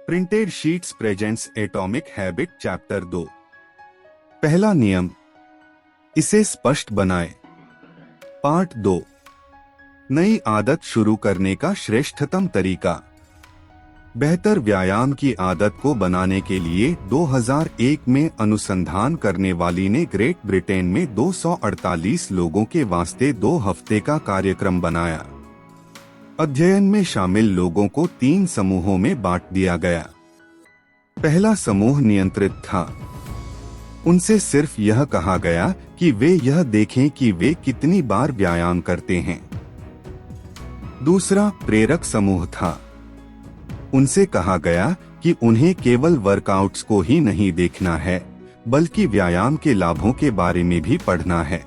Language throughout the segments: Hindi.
Printed sheets presents atomic habit chapter 2। पहला नियम, इसे स्पष्ट बनाएं। पार्ट 2, नई आदत शुरू करने का श्रेष्ठतम तरीका। बेहतर व्यायाम की आदत को बनाने के लिए 2001 में अनुसंधान करने वाली ने ग्रेट ब्रिटेन में 248 लोगों के वास्ते 2 हफ्ते का कार्यक्रम बनाया। अध्ययन में शामिल लोगों को 3 समूहों में बांट दिया गया। पहला समूह नियंत्रित था। उनसे सिर्फ यह कहा गया कि वे यह देखें कि वे कितनी बार व्यायाम करते हैं। दूसरा प्रेरक समूह था। उनसे कहा गया कि उन्हें केवल वर्कआउट्स को ही नहीं देखना है, बल्कि व्यायाम के लाभों के बारे में भी पढ़ना है।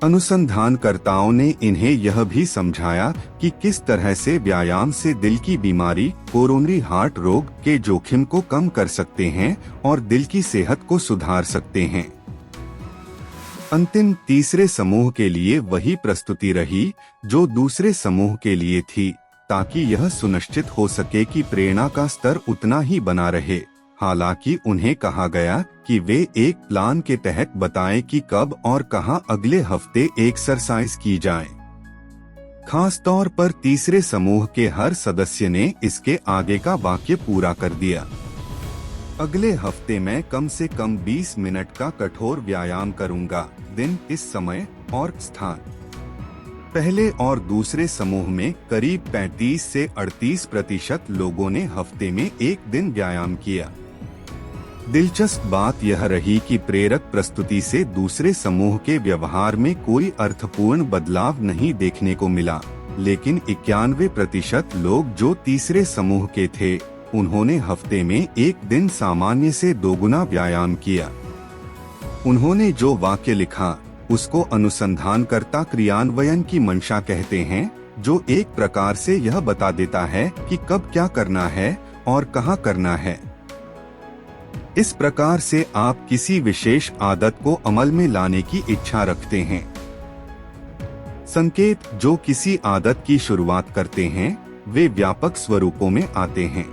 अनुसंधानकर्ताओं ने इन्हें यह भी समझाया कि किस तरह से व्यायाम से दिल की बीमारी, कोरोनरी हार्ट रोग के जोखिम को कम कर सकते हैं और दिल की सेहत को सुधार सकते हैं। अंतिम तीसरे समूह के लिए वही प्रस्तुति रही जो दूसरे समूह के लिए थी, ताकि यह सुनिश्चित हो सके कि प्रेरणा का स्तर उतना ही बना रहे। हालांकि उन्हें कहा गया कि वे एक प्लान के तहत बताएं कि कब और कहां अगले हफ्ते एक्सरसाइज की जाए। खास तौर पर तीसरे समूह के हर सदस्य ने इसके आगे का वाक्य पूरा कर दिया। अगले हफ्ते मैं कम से कम 20 मिनट का कठोर व्यायाम करूंगा, दिन, इस समय और स्थान। पहले और दूसरे समूह में करीब 35 से 38% लोगों ने हफ्ते में एक दिन व्यायाम किया। दिलचस्प बात यह रही कि प्रेरक प्रस्तुति से दूसरे समूह के व्यवहार में कोई अर्थपूर्ण बदलाव नहीं देखने को मिला, लेकिन 91% लोग जो तीसरे समूह के थे, उन्होंने हफ्ते में एक दिन सामान्य से 2 गुना व्यायाम किया। उन्होंने जो वाक्य लिखा उसको अनुसंधानकर्ता क्रियान्वयन की मंशा कहते हैं, जो एक प्रकार से यह बता देता है कि कब क्या करना है और कहां करना है। इस प्रकार से आप किसी विशेष आदत को अमल में लाने की इच्छा रखते हैं। संकेत जो किसी आदत की शुरुआत करते हैं, वे व्यापक स्वरूपों में आते हैं,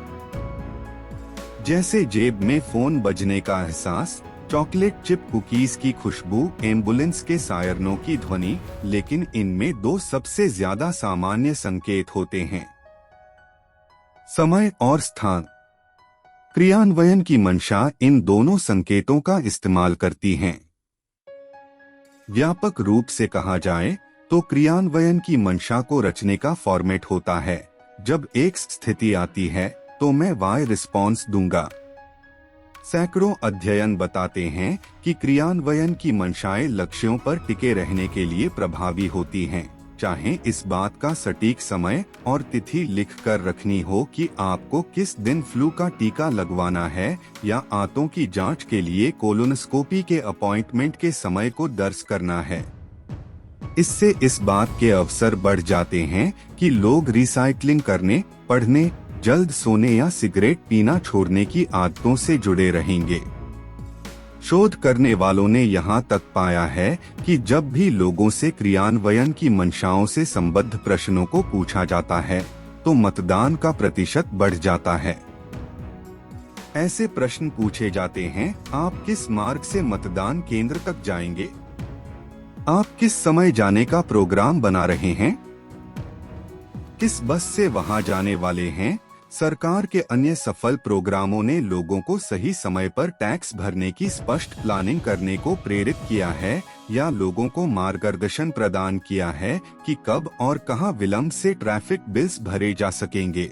जैसे जेब में फोन बजने का एहसास, चॉकलेट चिप कुकीज की खुशबू, एम्बुलेंस के सायरनों की ध्वनि। लेकिन इनमें 2 सबसे ज्यादा सामान्य संकेत होते हैं, समय और स्थान। क्रियान्वयन की मंशा इन दोनों संकेतों का इस्तेमाल करती है। व्यापक रूप से कहा जाए तो क्रियान्वयन की मंशा को रचने का फॉर्मेट होता है। जब एक स्थिति आती है तो मैं वाई रिस्पॉन्स दूंगा। सैकड़ों अध्ययन बताते हैं कि क्रियान्वयन की मंशाएं लक्ष्यों पर टिके रहने के लिए प्रभावी होती हैं, चाहे इस बात का सटीक समय और तिथि लिख कर रखनी हो कि आपको किस दिन फ्लू का टीका लगवाना है, या आंतों की जांच के लिए कोलोनोस्कोपी के अपॉइंटमेंट के समय को दर्ज करना है। इससे इस बात के अवसर बढ़ जाते हैं कि लोग रिसाइक्लिंग करने, पढ़ने, जल्द सोने या सिगरेट पीना छोड़ने की आदतों से जुड़े रहेंगे। शोध करने वालों ने यहाँ तक पाया है कि जब भी लोगों से क्रियान्वयन की मंशाओं से संबद्ध प्रश्नों को पूछा जाता है, तो मतदान का प्रतिशत बढ़ जाता है। ऐसे प्रश्न पूछे जाते हैं, आप किस मार्ग से मतदान केंद्र तक जाएंगे? आप किस समय जाने का प्रोग्राम बना रहे हैं? किस बस से वहां जाने वाले हैं? सरकार के अन्य सफल प्रोग्रामों ने लोगों को सही समय पर टैक्स भरने की स्पष्ट प्लानिंग करने को प्रेरित किया है, या लोगों को मार्गदर्शन प्रदान किया है कि कब और कहां विलंब से ट्रैफिक बिल्स भरे जा सकेंगे।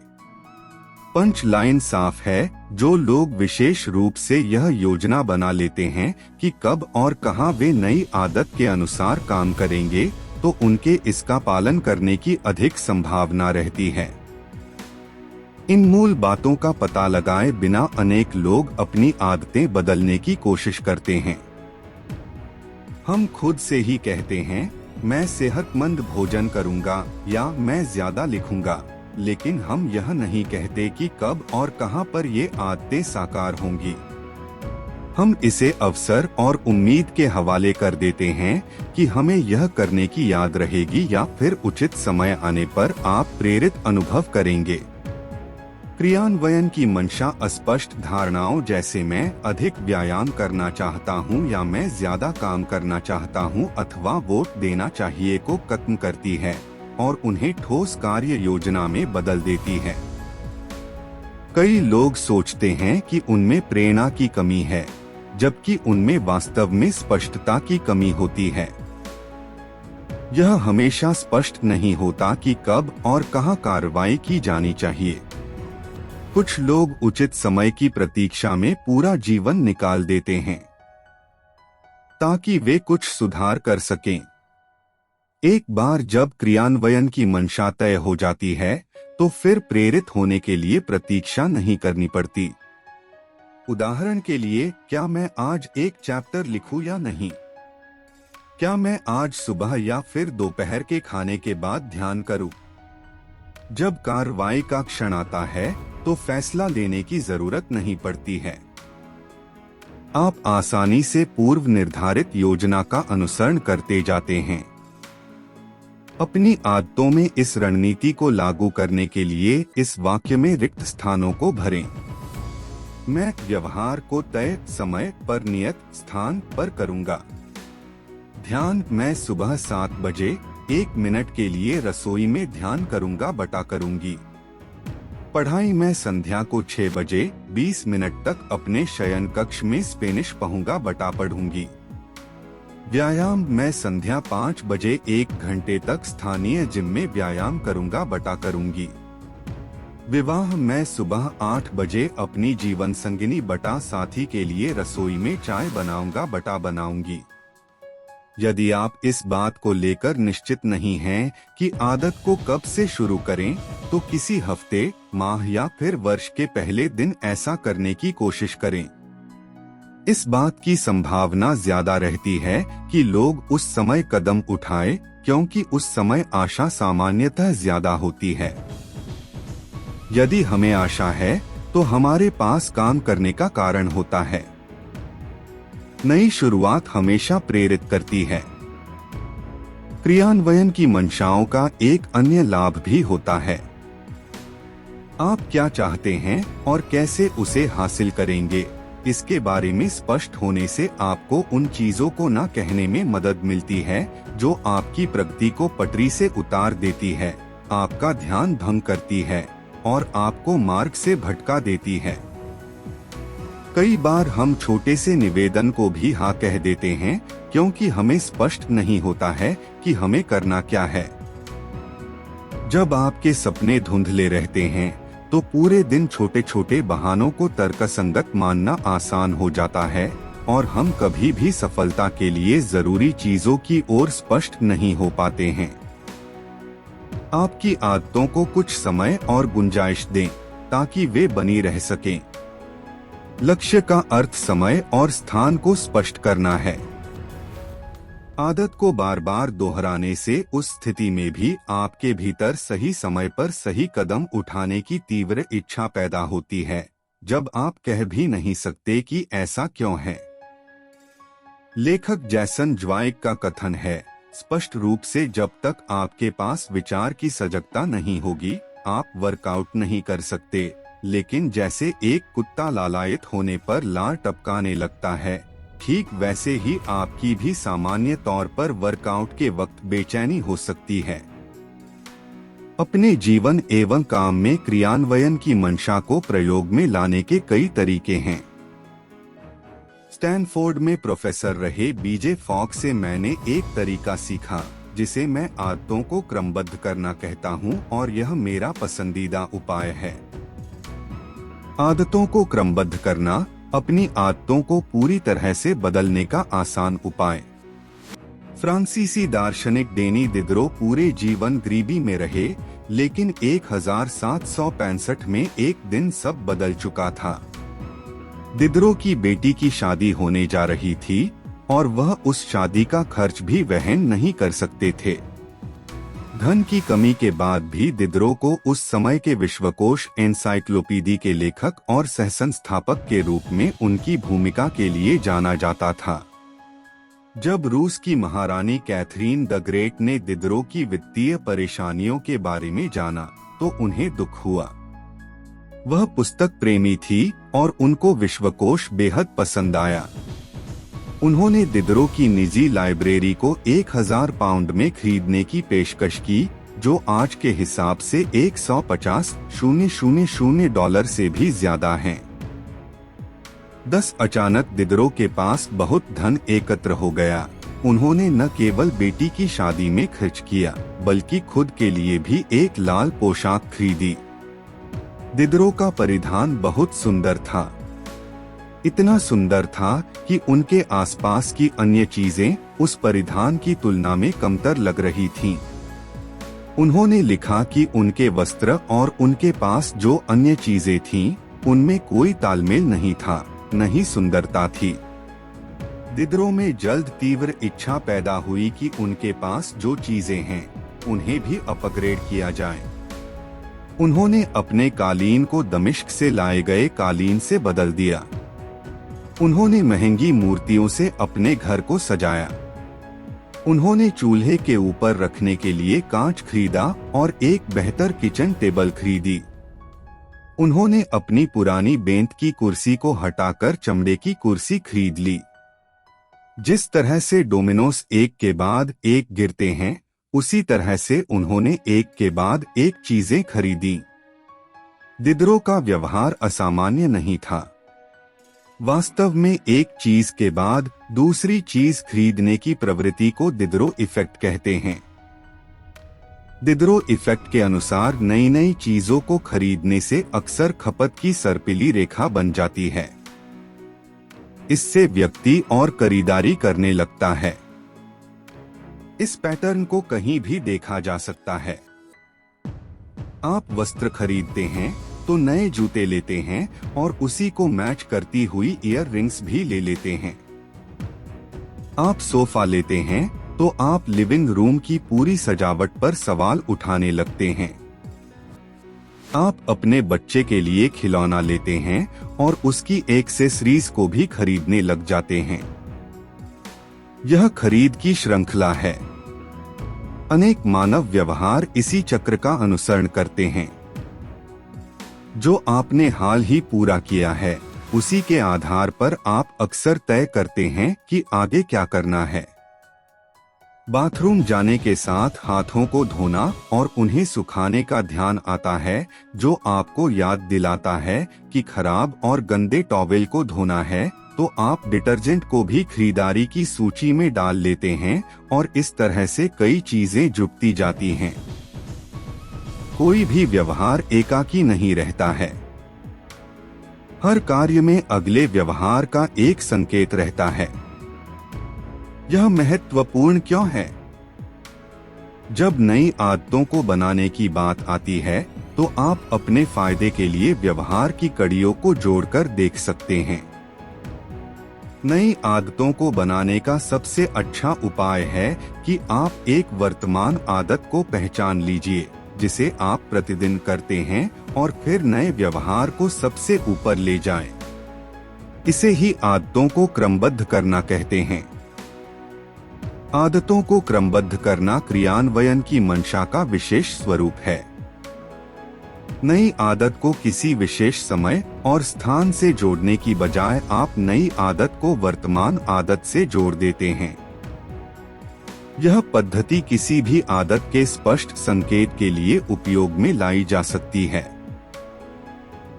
पंच लाइन साफ है, जो लोग विशेष रूप से यह योजना बना लेते हैं कि कब और कहां वे नई आदत के अनुसार काम करेंगे, तो उनके इसका पालन करने की अधिक संभावना रहती है। इन मूल बातों का पता लगाए बिना अनेक लोग अपनी आदतें बदलने की कोशिश करते हैं। हम खुद से ही कहते हैं, मैं सेहतमंद भोजन करूंगा या मैं ज्यादा लिखूंगा, लेकिन हम यह नहीं कहते कि कब और कहां पर ये आदतें साकार होंगी। हम इसे अवसर और उम्मीद के हवाले कर देते हैं कि हमें यह करने की याद रहेगी, या फिर उचित समय आने पर आप प्रेरित अनुभव करेंगे। क्रियान्वयन की मंशा अस्पष्ट धारणाओं जैसे मैं अधिक व्यायाम करना चाहता हूँ या मैं ज्यादा काम करना चाहता हूँ अथवा वोट देना चाहिए को खत्म करती है और उन्हें ठोस कार्य योजना में बदल देती है। कई लोग सोचते हैं कि उनमें प्रेरणा की कमी है, जबकि उनमें वास्तव में स्पष्टता की कमी होती है। यह हमेशा स्पष्ट नहीं होता कि कब और कहां कार्रवाई की जानी चाहिए। कुछ लोग उचित समय की प्रतीक्षा में पूरा जीवन निकाल देते हैं ताकि वे कुछ सुधार कर सकें। एक बार जब क्रियान्वयन की मंशा तय हो जाती है तो फिर प्रेरित होने के लिए प्रतीक्षा नहीं करनी पड़ती। उदाहरण के लिए, क्या मैं आज एक चैप्टर लिखूं या नहीं? क्या मैं आज सुबह या फिर दोपहर के खाने के बाद ध्यान करूं? जब कार्रवाई का क्षण आता है तो फैसला लेने की जरूरत नहीं पड़ती है। आप आसानी से पूर्व निर्धारित योजना का अनुसरण करते जाते हैं। अपनी आदतों में इस रणनीति को लागू करने के लिए इस वाक्य में रिक्त स्थानों को भरें। मैं व्यवहार को तय समय पर नियत स्थान पर करूंगा। ध्यान, मैं सुबह 7 बजे 1 मिनट के लिए रसोई में ध्यान करूंगा बटा करूंगी। पढ़ाई, मैं संध्या को 6 बजे 20 मिनट तक अपने शयन कक्ष में स्पेनिश पढ़ूंगा बटा पढ़ूंगी। व्यायाम, मैं संध्या 5 बजे 1 घंटे तक स्थानीय जिम में व्यायाम करूंगा बटा करूंगी। विवाह, मैं सुबह 8 बजे अपनी जीवन संगिनी बटा साथी के लिए रसोई में चाय बनाऊंगा बटा बनाऊंगी। यदि आप इस बात को लेकर निश्चित नहीं हैं कि आदत को कब से शुरू करें, तो किसी हफ्ते, माह या फिर वर्ष के पहले दिन ऐसा करने की कोशिश करें। इस बात की संभावना ज्यादा रहती है कि लोग उस समय कदम उठाएं, क्योंकि उस समय आशा सामान्यतः ज्यादा होती है। यदि हमें आशा है तो हमारे पास काम करने का कारण होता है। नई शुरुआत हमेशा प्रेरित करती है। क्रियान्वयन की मंशाओं का एक अन्य लाभ भी होता है। आप क्या चाहते हैं और कैसे उसे हासिल करेंगे, इसके बारे में स्पष्ट होने से आपको उन चीजों को न कहने में मदद मिलती है जो आपकी प्रगति को पटरी से उतार देती है, आपका ध्यान भंग करती है और आपको मार्ग से भटका देती है। कई बार हम छोटे से निवेदन को भी हाँ कह देते हैं क्योंकि हमें स्पष्ट नहीं होता है कि हमें करना क्या है। जब आपके सपने धुंधले रहते हैं तो पूरे दिन छोटे छोटे बहानों को तर्कसंगत मानना आसान हो जाता है और हम कभी भी सफलता के लिए जरूरी चीजों की ओर स्पष्ट नहीं हो पाते हैं। आपकी आदतों को कुछ समय और गुंजाइश दें ताकि वे बनी रह सकें। लक्ष्य का अर्थ समय और स्थान को स्पष्ट करना है। आदत को बार बार दोहराने से उस स्थिति में भी आपके भीतर सही समय पर सही कदम उठाने की तीव्र इच्छा पैदा होती है, जब आप कह भी नहीं सकते कि ऐसा क्यों है। लेखक जैसन ज्वाइग का कथन है, स्पष्ट रूप से जब तक आपके पास विचार की सजगता नहीं होगी, आप वर्कआउट नहीं कर सकते। लेकिन जैसे एक कुत्ता लालायित होने पर लार टपकाने लगता है, ठीक वैसे ही आपकी भी सामान्य तौर पर वर्कआउट के वक्त बेचैनी हो सकती है। अपने जीवन एवं काम में क्रियान्वयन की मंशा को प्रयोग में लाने के कई तरीके हैं। स्टैनफोर्ड में प्रोफेसर रहे बीजे फॉक्स से मैंने एक तरीका सीखा जिसे मैं आदतों को क्रमबद्ध करना कहता हूँ और यह मेरा पसंदीदा उपाय है। आदतों को क्रमबद्ध करना, अपनी आदतों को पूरी तरह से बदलने का आसान उपाय। फ्रांसीसी दार्शनिक डेनी दिदरो पूरे जीवन गरीबी में रहे, लेकिन 1765 में एक दिन सब बदल चुका था। दिदरो की बेटी की शादी होने जा रही थी और वह उस शादी का खर्च भी वहन नहीं कर सकते थे। धन की कमी के बाद भी दिदरो को उस समय के विश्वकोश एनसाइक्लोपीडी के लेखक और सहसंस्थापक के रूप में उनकी भूमिका के लिए जाना जाता था। जब रूस की महारानी कैथरीन द ग्रेट ने दिदरो की वित्तीय परेशानियों के बारे में जाना तो उन्हें दुख हुआ। वह पुस्तक प्रेमी थी और उनको विश्वकोश बेहद पसंद आया। उन्होंने दिदरो की निजी लाइब्रेरी को 1000 पाउंड में खरीदने की पेशकश की, जो आज के हिसाब से 150,000 डॉलर से भी ज्यादा हैं। 10 अचानक दिदरो के पास बहुत धन एकत्र हो गया। उन्होंने न केवल बेटी की शादी में खर्च किया, बल्कि खुद के लिए भी एक लाल पोशाक खरीदी। दिदरो का परिधान बहुत सुंदर था, इतना सुंदर था कि उनके आसपास की अन्य चीजें उस परिधान की तुलना में कमतर लग रही थीं। उन्होंने लिखा कि उनके वस्त्र और उनके पास जो अन्य चीजें थीं, उनमें कोई तालमेल नहीं था, न ही सुंदरता थी। दिदरो में जल्द तीव्र इच्छा पैदा हुई कि उनके पास जो चीजें हैं, उन्हें भी अपग्रेड किया जाए। उन्होंने अपने कालीन को दमिश्क से लाए गए कालीन से बदल दिया। उन्होंने महंगी मूर्तियों से अपने घर को सजाया। उन्होंने चूल्हे के ऊपर रखने के लिए कांच खरीदा और एक बेहतर किचन टेबल खरीदी। उन्होंने अपनी पुरानी बेंत की कुर्सी को हटाकर चमड़े की कुर्सी खरीद ली। जिस तरह से डोमिनोस एक के बाद एक गिरते हैं, उसी तरह से उन्होंने एक के बाद एक चीजें खरीदी। दिदरो का व्यवहार असामान्य नहीं था। वास्तव में एक चीज के बाद दूसरी चीज खरीदने की प्रवृत्ति को दिदरो इफेक्ट कहते हैं। दिदरो इफेक्ट के अनुसार नई नई चीजों को खरीदने से अक्सर खपत की सर्पिली रेखा बन जाती है। इससे व्यक्ति और खरीदारी करने लगता है। इस पैटर्न को कहीं भी देखा जा सकता है। आप वस्त्र खरीदते हैं तो नए जूते लेते हैं और उसी को मैच करती हुई ईयर रिंग्स भी ले लेते हैं। आप सोफा लेते हैं तो आप लिविंग रूम की पूरी सजावट पर सवाल उठाने लगते हैं। आप अपने बच्चे के लिए खिलौना लेते हैं और उसकी एक्सेसरीज को भी खरीदने लग जाते हैं। यह खरीद की श्रृंखला है। अनेक मानव व्यवहार इसी चक्र का अनुसरण करते हैं। जो आपने हाल ही पूरा किया है, उसी के आधार पर आप अक्सर तय करते हैं कि आगे क्या करना है। बाथरूम जाने के साथ हाथों को धोना और उन्हें सुखाने का ध्यान आता है, जो आपको याद दिलाता है कि खराब और गंदे टॉवेल को धोना है, तो आप डिटर्जेंट को भी खरीदारी की सूची में डाल लेते हैं और इस तरह से कई चीजें जुटती जाती हैं। कोई भी व्यवहार एकाकी नहीं रहता है। हर कार्य में अगले व्यवहार का एक संकेत रहता है। यह महत्वपूर्ण क्यों है? जब नई आदतों को बनाने की बात आती है, तो आप अपने फायदे के लिए व्यवहार की कड़ियों को जोड़कर देख सकते हैं। नई आदतों को बनाने का सबसे अच्छा उपाय है कि आप एक वर्तमान आदत को पहचान लीजिए, जिसे आप प्रतिदिन करते हैं, और फिर नए व्यवहार को सबसे ऊपर ले जाएं। इसे ही आदतों को क्रमबद्ध करना कहते हैं। आदतों को क्रमबद्ध करना क्रियान्वयन की मंशा का विशेष स्वरूप है। नई आदत को किसी विशेष समय और स्थान से जोड़ने की बजाय आप नई आदत को वर्तमान आदत से जोड़ देते हैं। यह पद्धति किसी भी आदत के स्पष्ट संकेत के लिए उपयोग में लाई जा सकती है।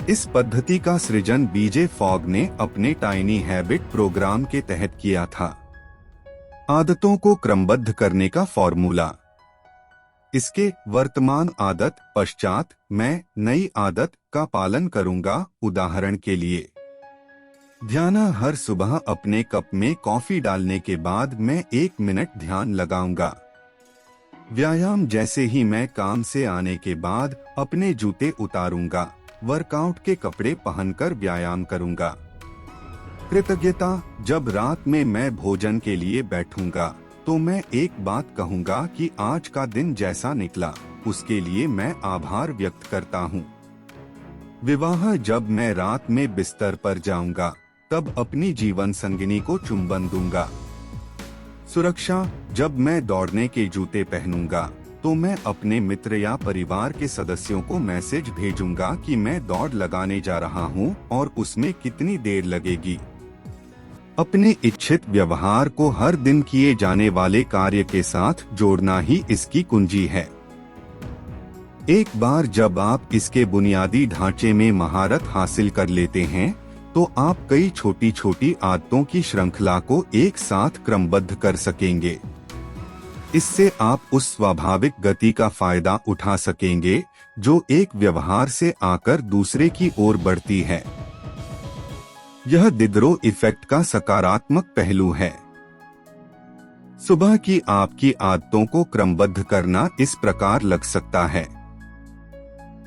इस पद्धति का सृजन बीजे फॉग ने अपने टाइनी हैबिट प्रोग्राम के तहत किया था। आदतों को क्रमबद्ध करने का फॉर्मूला। इसके वर्तमान आदत पश्चात मैं नई आदत का पालन करूंगा। उदाहरण के लिए, ध्यान हर सुबह अपने कप में कॉफी डालने के बाद मैं 1 मिनट ध्यान लगाऊंगा। व्यायाम, जैसे ही मैं काम से आने के बाद अपने जूते उतारूंगा, वर्कआउट के कपड़े पहनकर व्यायाम करूंगा। कृतज्ञता, जब रात में मैं भोजन के लिए बैठूंगा तो मैं एक बात कहूंगा कि आज का दिन जैसा निकला उसके लिए मैं आभार व्यक्त करता हूँ। विवाह, जब मैं रात में बिस्तर पर जाऊंगा तब अपनी जीवन संगिनी को चुंबन दूंगा। सुरक्षा, जब मैं दौड़ने के जूते पहनूंगा तो मैं अपने मित्र या परिवार के सदस्यों को मैसेज भेजूंगा कि मैं दौड़ लगाने जा रहा हूं और उसमें कितनी देर लगेगी। अपने इच्छित व्यवहार को हर दिन किए जाने वाले कार्य के साथ जोड़ना ही इसकी कुंजी है। एक बार जब आप इसके बुनियादी ढांचे में महारत हासिल कर लेते हैं, तो आप कई छोटी छोटी आदतों की श्रृंखला को एक साथ क्रमबद्ध कर सकेंगे। इससे आप उस स्वाभाविक गति का फायदा उठा सकेंगे जो एक व्यवहार से आकर दूसरे की ओर बढ़ती है। यह डिडरो इफेक्ट का सकारात्मक पहलू है। सुबह की आपकी आदतों को क्रमबद्ध करना इस प्रकार लग सकता है।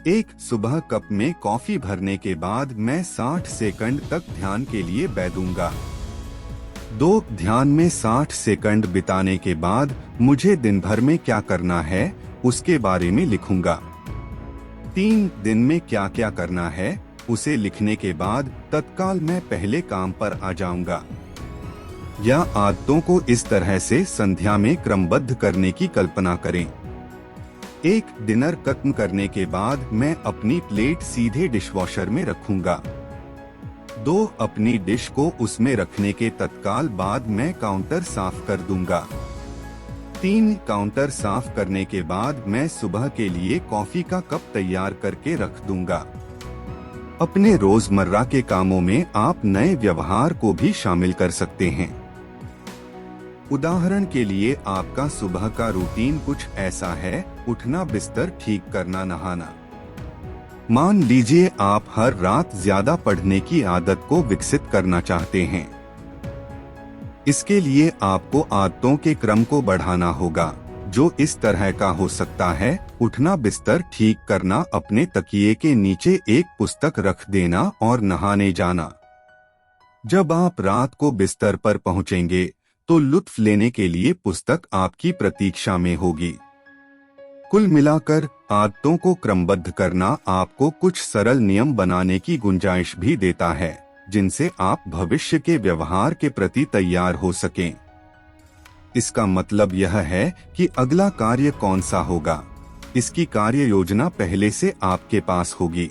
1. सुबह कप में कॉफी भरने के बाद मैं 60 सेकंड तक ध्यान के लिए बैठूंगा। 2. ध्यान में 60 सेकंड बिताने के बाद मुझे दिन भर में क्या करना है उसके बारे में लिखूंगा। 3. दिन में क्या क्या करना है उसे लिखने के बाद तत्काल मैं पहले काम पर आ जाऊंगा। या आदतों को इस तरह से संध्या में क्रमबद्ध करने की कल्पना करें। 1. डिनर खत्म करने के बाद मैं अपनी प्लेट सीधे डिशवॉशर में रखूंगा। 2. अपनी डिश को उसमें रखने के तत्काल बाद मैं काउंटर साफ कर दूंगा। 3. काउंटर साफ करने के बाद मैं सुबह के लिए कॉफी का कप तैयार करके रख दूंगा। अपने रोजमर्रा के कामों में आप नए व्यवहार को भी शामिल कर सकते हैं। उदाहरण के लिए आपका सुबह का रूटीन कुछ ऐसा है: उठना, बिस्तर ठीक करना, नहाना। मान लीजिए आप हर रात ज्यादा पढ़ने की आदत को विकसित करना चाहते हैं। इसके लिए आपको आदतों के क्रम को बढ़ाना होगा, जो इस तरह का हो सकता है: उठना, बिस्तर ठीक करना, अपने तकिए के नीचे एक पुस्तक रख देना और नहाने जाना। जब आप रात को बिस्तर पर पहुंचेंगे तो लुत्फ लेने के लिए पुस्तक आपकी प्रतीक्षा में होगी। कुल मिलाकर आदतों को क्रमबद्ध करना आपको कुछ सरल नियम बनाने की गुंजाइश भी देता है, जिनसे आप भविष्य के व्यवहार के प्रति तैयार हो सकें। इसका मतलब यह है कि अगला कार्य कौन सा होगा, इसकी कार्य योजना पहले से आपके पास होगी।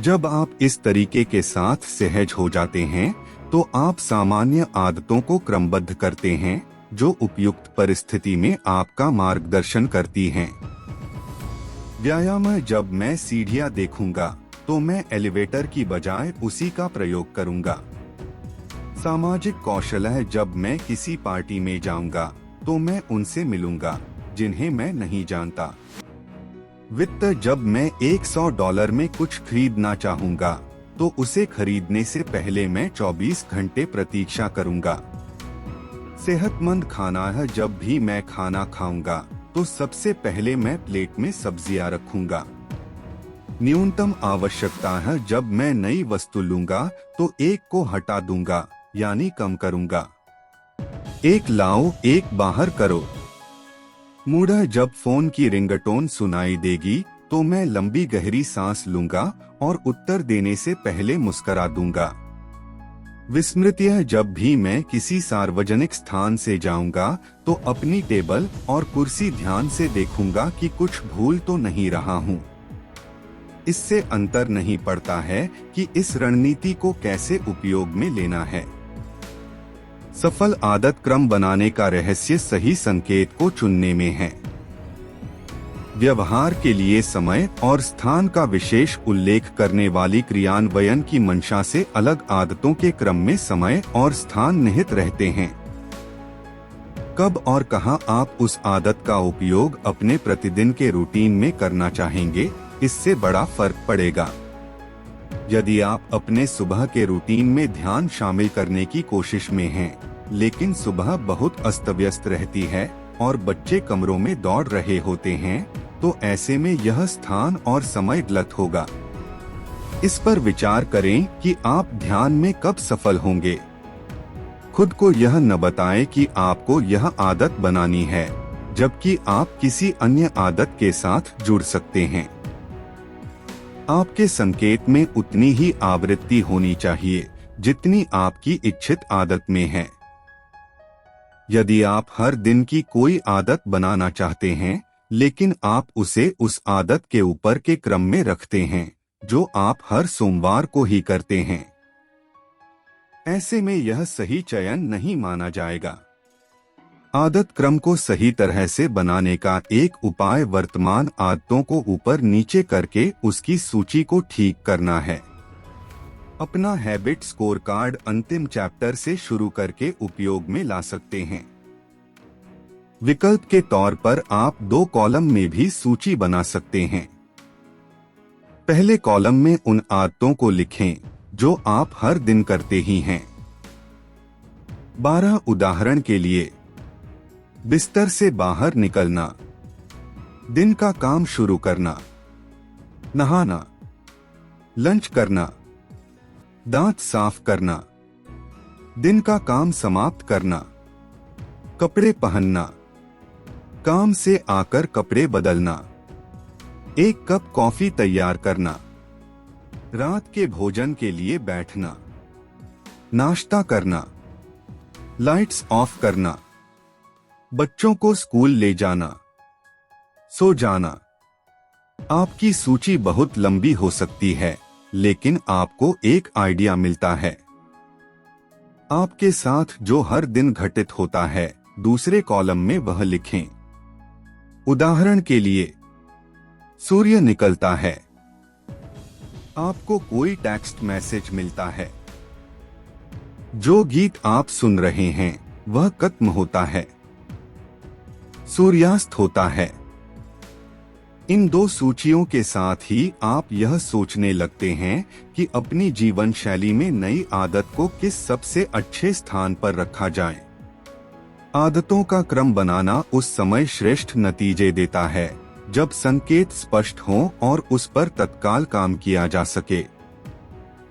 जब आप इस तरीके के साथ सहज हो जाते हैं तो आप सामान्य आदतों को क्रमबद्ध करते हैं जो उपयुक्त परिस्थिति में आपका मार्गदर्शन करती हैं। व्यायाम: जब मैं सीढ़ियां देखूंगा तो मैं एलिवेटर की बजाय उसी का प्रयोग करूंगा। सामाजिक कौशल है: जब मैं किसी पार्टी में जाऊंगा तो मैं उनसे मिलूंगा जिन्हें मैं नहीं जानता। वित्त: जब मैं $100 में कुछ खरीदना चाहूंगा तो उसे खरीदने से पहले मैं 24 घंटे प्रतीक्षा करूंगा। सेहतमंद खाना है: जब भी मैं खाना खाऊंगा तो सबसे पहले मैं प्लेट में सब्जियां रखूंगा। न्यूनतम आवश्यकता है: जब मैं नई वस्तु लूंगा तो एक को हटा दूंगा, यानी कम करूंगा। एक लाओ, एक बाहर करो। मूड: जब फोन की रिंगटोन सुनाई देगी तो मैं लंबी गहरी सांस लूंगा और उत्तर देने से पहले मुस्कुरा दूंगा। विस्मृतियां: जब भी मैं किसी सार्वजनिक स्थान से जाऊंगा तो अपनी टेबल और कुर्सी ध्यान से देखूंगा कि कुछ भूल तो नहीं रहा हूं। इससे अंतर नहीं पड़ता है कि इस रणनीति को कैसे उपयोग में लेना है। सफल आदत क्रम बनाने का रहस्य सही संकेत को चुनने में है। व्यवहार के लिए समय और स्थान का विशेष उल्लेख करने वाली क्रियान्वयन की मंशा से अलग आदतों के क्रम में समय और स्थान निहित रहते हैं। कब और कहां आप उस आदत का उपयोग अपने प्रतिदिन के रूटीन में करना चाहेंगे, इससे बड़ा फर्क पड़ेगा। यदि आप अपने सुबह के रूटीन में ध्यान शामिल करने की कोशिश में हैं, लेकिन सुबह बहुत अस्त व्यस्त रहती है और बच्चे कमरों में दौड़ रहे होते हैं, तो ऐसे में यह स्थान और समय गलत होगा। इस पर विचार करें कि आप ध्यान में कब सफल होंगे। खुद को यह न बताएं कि आपको यह आदत बनानी है, जबकि आप किसी अन्य आदत के साथ जुड़ सकते हैं। आपके संकेत में उतनी ही आवृत्ति होनी चाहिए जितनी आपकी इच्छित आदत में है। यदि आप हर दिन की कोई आदत बनाना चाहते हैं लेकिन आप उसे उस आदत के ऊपर के क्रम में रखते हैं जो आप हर सोमवार को ही करते हैं। ऐसे में यह सही चयन नहीं माना जाएगा। आदत क्रम को सही तरह से बनाने का एक उपाय वर्तमान आदतों को ऊपर नीचे करके उसकी सूची को ठीक करना है। अपना हैबिट स्कोर कार्ड अंतिम चैप्टर से शुरू करके उपयोग में ला सकते हैं। विकल्प के तौर पर आप 2 कॉलम में भी सूची बना सकते हैं। पहले कॉलम में उन आदतों को लिखें जो आप हर दिन करते ही हैं। 12 उदाहरण के लिए, बिस्तर से बाहर निकलना, दिन का काम शुरू करना, नहाना, लंच करना, दांत साफ करना, दिन का काम समाप्त करना, कपड़े पहनना, काम से आकर कपड़े बदलना, 1 कप कॉफी तैयार करना, रात के भोजन के लिए बैठना, नाश्ता करना, लाइट्स ऑफ करना, बच्चों को स्कूल ले जाना, सो जाना। आपकी सूची बहुत लंबी हो सकती है, लेकिन आपको एक आइडिया मिलता है। आपके साथ जो हर दिन घटित होता है दूसरे कॉलम में वह लिखें। उदाहरण के लिए, सूर्य निकलता है, आपको कोई टेक्स्ट मैसेज मिलता है, जो गीत आप सुन रहे हैं वह खत्म होता है, सूर्यास्त होता है। इन 2 सूचियों के साथ ही आप यह सोचने लगते हैं कि अपनी जीवन शैली में नई आदत को किस सबसे अच्छे स्थान पर रखा जाए। आदतों का क्रम बनाना उस समय श्रेष्ठ नतीजे देता है जब संकेत स्पष्ट हों और उस पर तत्काल काम किया जा सके।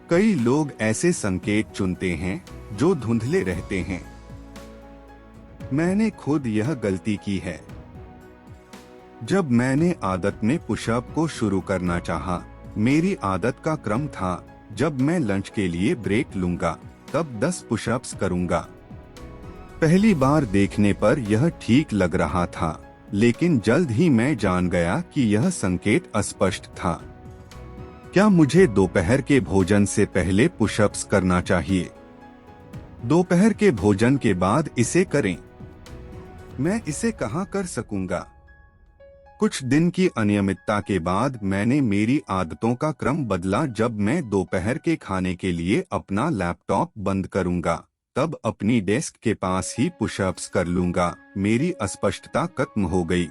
कई लोग ऐसे संकेत चुनते हैं जो धुंधले रहते हैं। मैंने खुद यह गलती की है। जब मैंने आदत में पुशअप को शुरू करना चाहा, मेरी आदत का क्रम था जब मैं लंच के लिए ब्रेक लूंगा तब 10 पुशअप्स करूंगा। पहली बार देखने पर यह ठीक लग रहा था, लेकिन जल्द ही मैं जान गया कि यह संकेत अस्पष्ट था। क्या मुझे दोपहर के भोजन से पहले पुशअप्स करना चाहिए? दोपहर के भोजन के बाद इसे करें। मैं इसे कहाँ कर सकूंगा? कुछ दिन की अनियमितता के बाद मैंने मेरी आदतों का क्रम बदला। जब मैं दोपहर के खाने के लिए अपना लैपटॉप बंद करूंगा, तब अपनी डेस्क के पास ही पुशअप्स कर लूंगा। मेरी अस्पष्टता खत्म हो गई।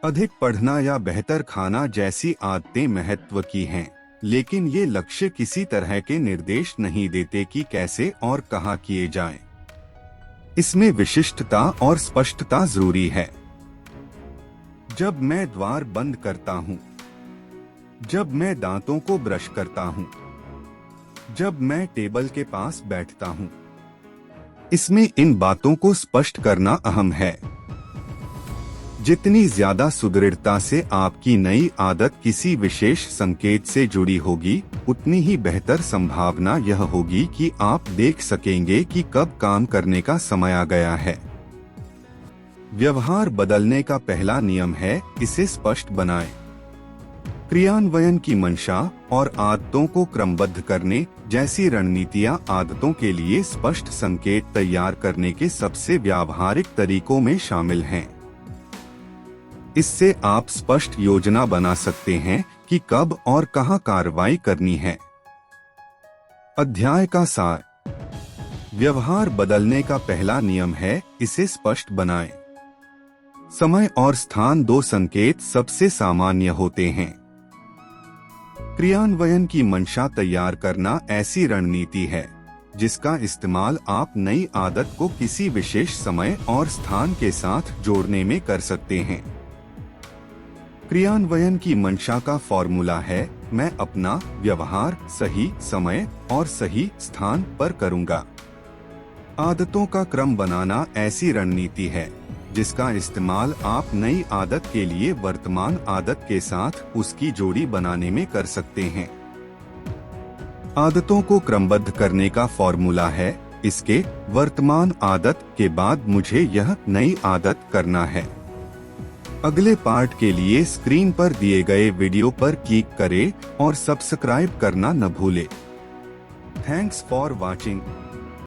अधिक पढ़ना या बेहतर खाना जैसी आदतें महत्व की हैं, लेकिन ये लक्ष्य किसी तरह के निर्देश नहीं देते कि कैसे और कहाँ किए जाएं। इसमें विशिष्टता और स्पष्टता जरूरी है। जब मैं द्वार बंद करता हूँ, जब मैं दांतों को ब्रश करता हूँ, जब मैं टेबल के पास बैठता हूँ, इसमें इन बातों को स्पष्ट करना अहम है। जितनी ज्यादा सुदृढ़ता से आपकी नई आदत किसी विशेष संकेत से जुड़ी होगी, उतनी ही बेहतर संभावना यह होगी कि आप देख सकेंगे कि कब काम करने का समय आ गया है। व्यवहार बदलने का पहला नियम है, इसे स्पष्ट बनाएं। क्रियान्वयन की मंशा और आदतों को क्रमबद्ध करने जैसी रणनीतियां आदतों के लिए स्पष्ट संकेत तैयार करने के सबसे व्यावहारिक तरीकों में शामिल हैं। इससे आप स्पष्ट योजना बना सकते हैं कि कब और कहां कार्रवाई करनी है। अध्याय का सार। व्यवहार बदलने का पहला नियम है, इसे स्पष्ट बनाएं। समय और स्थान 2 संकेत सबसे सामान्य होते हैं। क्रियान्वयन की मंशा तैयार करना ऐसी रणनीति है जिसका इस्तेमाल आप नई आदत को किसी विशेष समय और स्थान के साथ जोड़ने में कर सकते हैं। क्रियान्वयन की मंशा का फॉर्मूला है, मैं अपना व्यवहार सही समय और सही स्थान पर करूंगा। आदतों का क्रम बनाना ऐसी रणनीति है जिसका इस्तेमाल आप नई आदत के लिए वर्तमान आदत के साथ उसकी जोड़ी बनाने में कर सकते हैं। आदतों को क्रमबद्ध करने का फॉर्मूला है, इसके वर्तमान आदत के बाद मुझे यह नई आदत करना है। अगले पार्ट के लिए स्क्रीन पर दिए गए वीडियो पर क्लिक करें और सब्सक्राइब करना न भूलें। Thanks for watching.